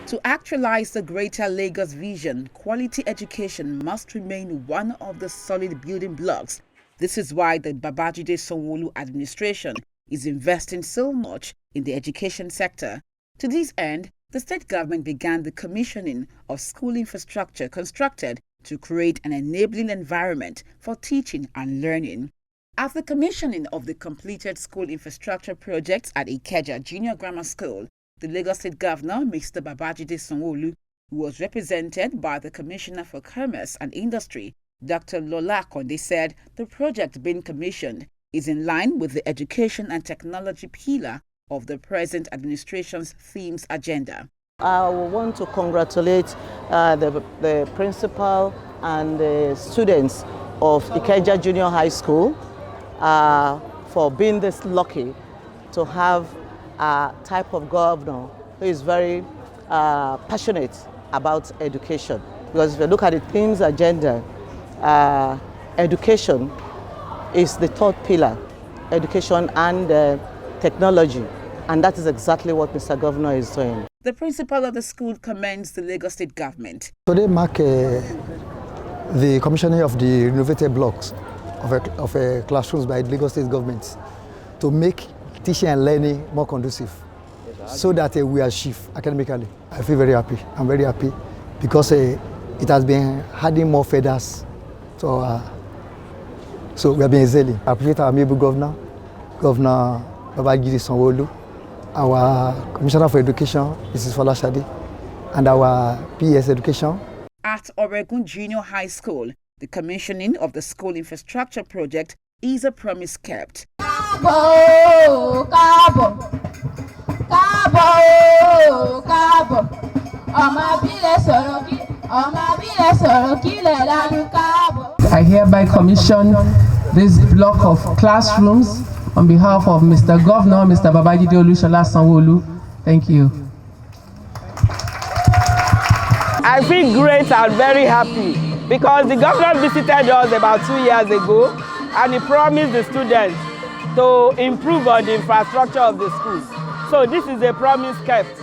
To actualize the Greater Lagos vision, quality education must remain one of the solid building blocks. This is why the Babajide Sanwo-Olu administration is investing so much in the education sector. To this end, the state government began the commissioning of school infrastructure constructed to create an enabling environment for teaching and learning. At the commissioning of the completed school infrastructure projects at Ikeja Junior Grammar School, the Lagos State Governor, Mr. Babajide Sanwo-Olu, who was represented by the Commissioner for Commerce and Industry, Dr. Lola Konde, said the project being commissioned is in line with the education and technology pillar of the present administration's themes agenda. I want to congratulate the principal and the students of Ikeja Junior High School for being this lucky to have a type of governor who is very passionate about education. Because if you look at the themes agenda, education is the third pillar, education and technology. And that is exactly what Mr. Governor is doing. The principal of the school commends the Lagos State government. Today mark the commissioning of the renovated blocks of classrooms by the Lagos State government to make teaching and learning more conducive so that we achieve academically. I feel very happy. I'm very happy because it has been adding more feathers. So we have been excelling. I appreciate our amiable governor, Governor Babajide Sanwo-Olu, our Commissioner for Education, Mrs. Folashade, and our PS Education. At Oregon Junior High School, the commissioning of the school infrastructure project is a promise kept. I hereby commission this block of classrooms on behalf of Mr. Governor, Mr. Babajide Olushola Sanwo-Olu. Thank you. I feel great and very happy because the governor visited us about 2 years ago and he promised the students to improve on the infrastructure of the schools. So this is a promise kept.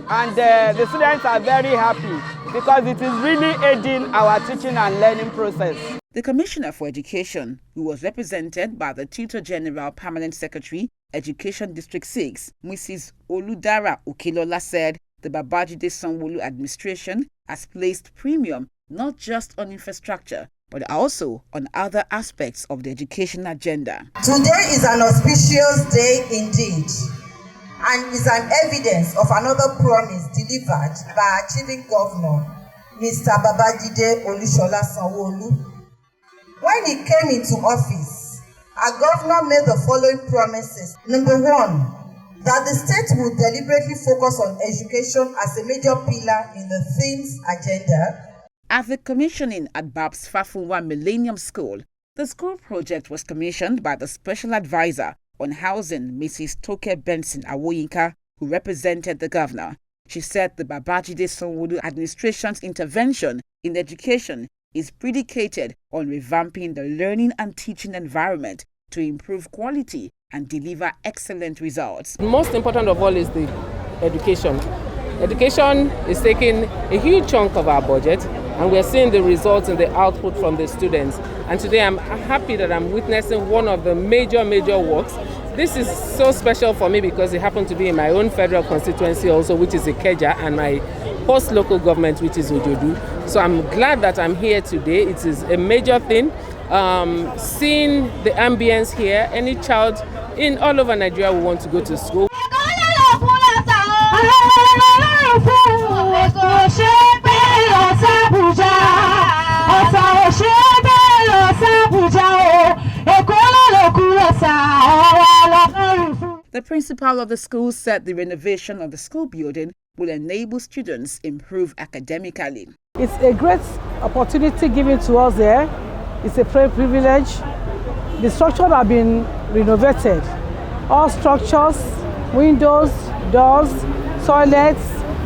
And the students are very happy because it is really aiding our teaching and learning process. The Commissioner for Education, who was represented by the Tutor General Permanent Secretary, Education District 6, Mrs. Oludara Okelola, said the Babajide Sanwo-Olu administration has placed premium not just on infrastructure, but also on other aspects of the education agenda. Today is an auspicious day indeed, and is an evidence of another promise delivered by achieving Governor, Mr. Babajide Olushola Sanwo-Olu. When he came into office, our governor made the following promises. Number one, that the state will deliberately focus on education as a major pillar in the themes agenda. At the commissioning at Babs Fafunwa Millennium School, the school project was commissioned by the Special Advisor on Housing, Mrs. Toke Benson Awoyinka, who represented the governor. She said the Babajide Sanwo-Olu administration's intervention in education is predicated on revamping the learning and teaching environment to improve quality and deliver excellent results. Most important of all is the education. Education is taking a huge chunk of our budget, and we're seeing the results and the output from the students. And today I'm happy that I'm witnessing one of the major works. This is so special for me because it happened to be in my own federal constituency also, which is Ikeja, and my post-local government, which is Ojodu. So I'm glad that I'm here today. It is a major thing. Seeing the ambience here, any child in all over Nigeria will want to go to school. The principal of the school said the renovation of the school building will enable students improve academically. It's a great opportunity given to us there. It's a privilege. The structures have been renovated. All structures, windows, doors, toilets,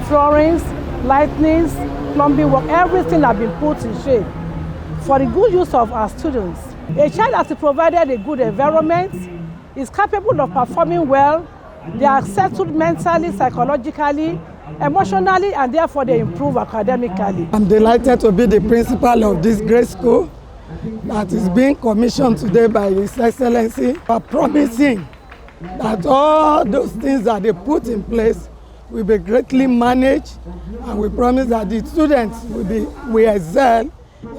floorings, lightnings, plumbing work, everything has been put in shape for the good use of our students. A child has provided a good environment, is capable of performing well, they are settled mentally, psychologically, emotionally, and therefore they improve academically. I'm delighted to be the principal of this great school that is being commissioned today by His Excellency, for promising that all those things that they put in place will be greatly managed, and we promise that the students will excel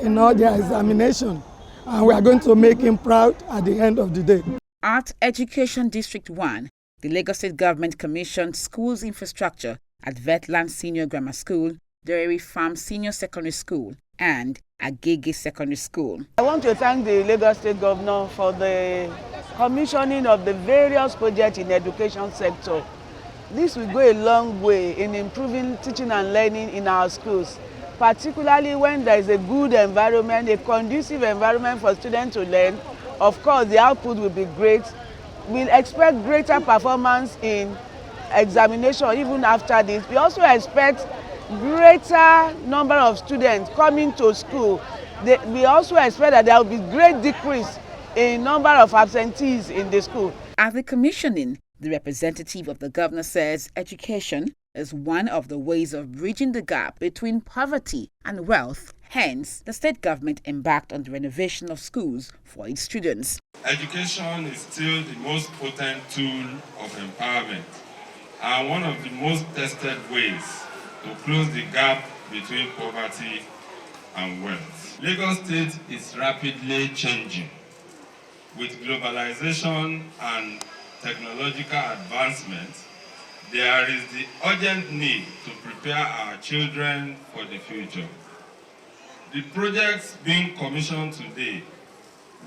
in all their examination, and we are going to make him proud at the end of the day. At Education District 1, the Lagos State Government commissioned schools infrastructure at Vetland Senior Grammar School, Dairy Farm Senior Secondary School, and Agege Secondary School. I want to thank the Lagos State Governor for the commissioning of the various projects in the education sector. This will go a long way in improving teaching and learning in our schools, particularly when there is a good environment, a conducive environment for students to learn. Of course, the output will be great. We'll expect greater performance in examination even after this. We also expect greater number of students coming to school. We also expect that there will be great decrease in number of absentees in the school. At the commissioning, the representative of the governor says education is one of the ways of bridging the gap between poverty and wealth. Hence, the state government embarked on the renovation of schools for its students. Education is still the most potent tool of empowerment and one of the most tested ways to close the gap between poverty and wealth. Lagos State is rapidly changing. With globalization and technological advancement, there is the urgent need to prepare our children for the future. The projects being commissioned today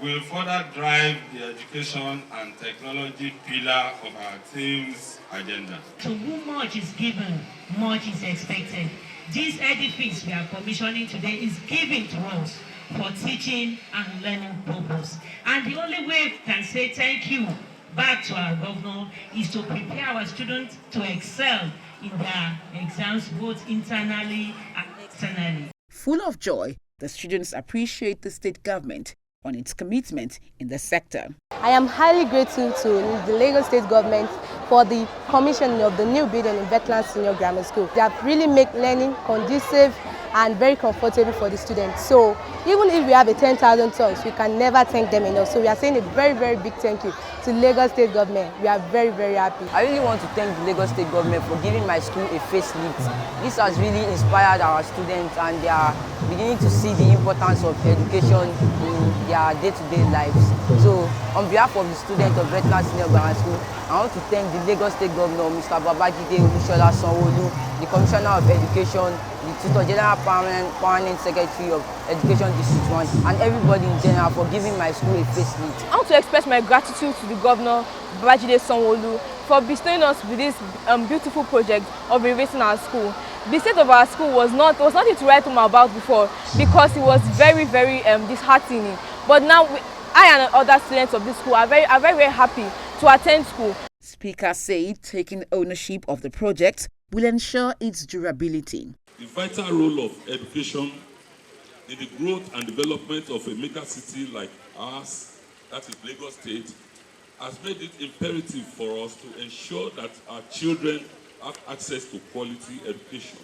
will further drive the education and technology pillar of our team's agenda. To whom much is given, much is expected. This edifice we are commissioning today is given to us for teaching and learning purpose. And the only way we can say thank you back to our governor is to prepare our students to excel in their exams, both internally and externally. Full of joy, the students appreciate the state government on its commitment in the sector. I am highly grateful to the Lagos State government for the commissioning of the new building in Vetland Senior Grammar School. They have really made learning conducive and very comfortable for the students. So even if we have a 10,000 tons, we can never thank them enough. So we are saying a very, very big thank you to Lagos State government. We are very, very happy. I really want to thank the Lagos State government for giving my school a facelift. This has really inspired our students, and they are beginning to see the importance of education in their day-to-day lives. So on behalf of the students of Vetland Senior Grammar School, I want to thank the Lagos State Governor, Mr. Babajide Olushola Sanwo-Olu, the Commissioner of Education, the Tutor General Permanent Secretary of Education District 1, and everybody in general for giving my school a facelift. I want to express my gratitude to the Governor, Babajide Sanwo-Olu, for bestowing us with this beautiful project of renovating our school. The state of our school was nothing to write home about before, because it was very, very disheartening. But now I and other students of this school are very, very happy to attend school. Speaker said taking ownership of the project will ensure its durability. The vital role of education in the growth and development of a mega city like ours, that is Lagos State, has made it imperative for us to ensure that our children have access to quality education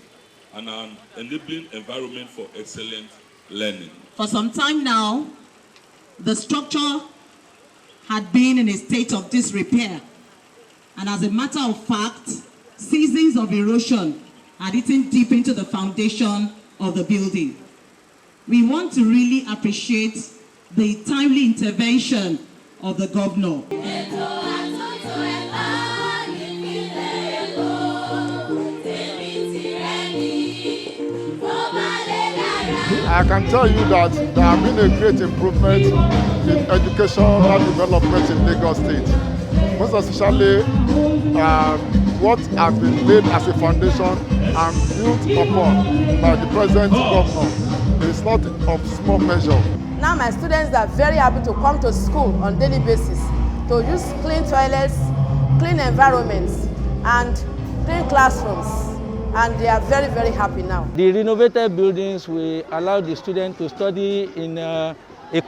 and an enabling environment for excellent learning. For some time now, the structure had been in a state of disrepair, and as a matter of fact, seasons of erosion had eaten deep into the foundation of the building. We want to really appreciate the timely intervention of the governor. I can tell you that there have been a great improvement in educational development in Lagos State. Most especially what has been laid as a foundation and built upon by the present governor is not of small measure. Now my students are very happy to come to school on daily basis to use clean toilets, clean environments, and clean classrooms. And they are very, very happy now. The renovated buildings will allow the students to study in a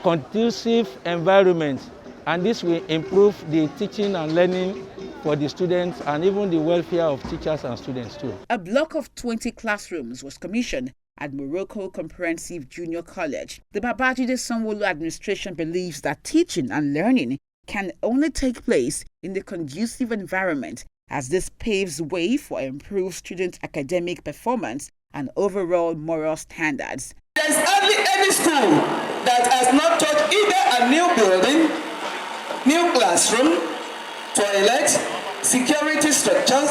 conducive environment, and this will improve the teaching and learning for the students and even the welfare of teachers and students too. A block of 20 classrooms was commissioned at Morocco Comprehensive Junior College. The Babajide Sanwo-Olu administration believes that teaching and learning can only take place in the conducive environment, as this paves way for improved student academic performance and overall moral standards. There is hardly any school that has not taught either a new building, new classroom, toilet, security structures,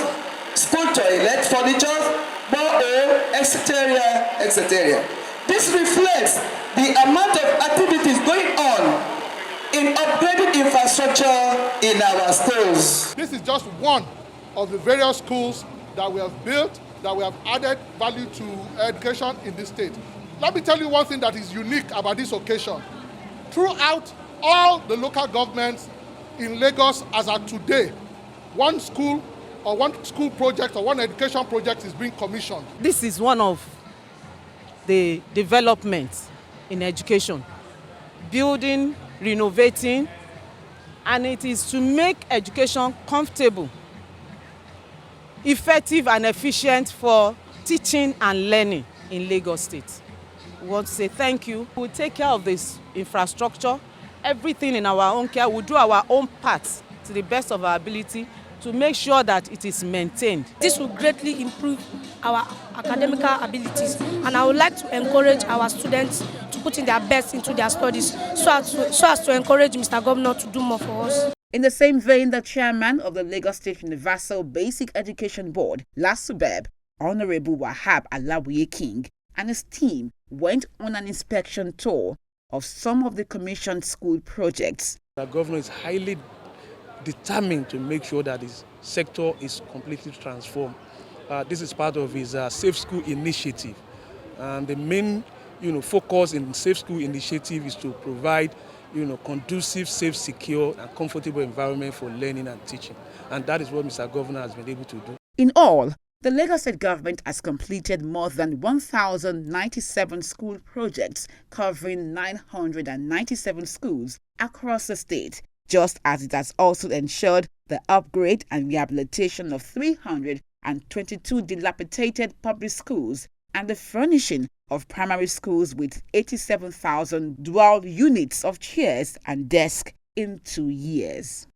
school toilet, furniture, borehole, etc., etc. This reflects the amount of activities going on in upgrading infrastructure in our schools. This is just one of the various schools that we have built, that we have added value to education in this state. Let me tell you one thing that is unique about this occasion. Throughout all the local governments in Lagos as of today, one school or one school project or one education project is being commissioned. This is one of the developments in education, building, renovating, and it is to make education comfortable, effective and efficient for teaching and learning in Lagos State. We want to say thank you. We'll take care of this infrastructure, everything in our own care. We'll do our own part to the best of our ability to make sure that it is maintained. This will greatly improve our academic abilities, and I would like to encourage our students to put in their best into their studies so as to encourage Mr. Governor to do more for us. In the same vein, the chairman of the Lagos State Universal Basic Education Board, LASUBEB, Honorable Wahab Alawiye King, and his team went on an inspection tour of some of the commissioned school projects. The governor is highly determined to make sure that this sector is completely transformed. This is part of his Safe School initiative. And the main focus in Safe School initiative is to provide conducive, safe, secure and comfortable environment for learning and teaching. And that is what Mr. Governor has been able to do. In all, the Lagos State government has completed more than 1,097 school projects covering 997 schools across the state, just as it has also ensured the upgrade and rehabilitation of 322 dilapidated public schools and the furnishing of primary schools with 87,000 dual units of chairs and desks in 2 years.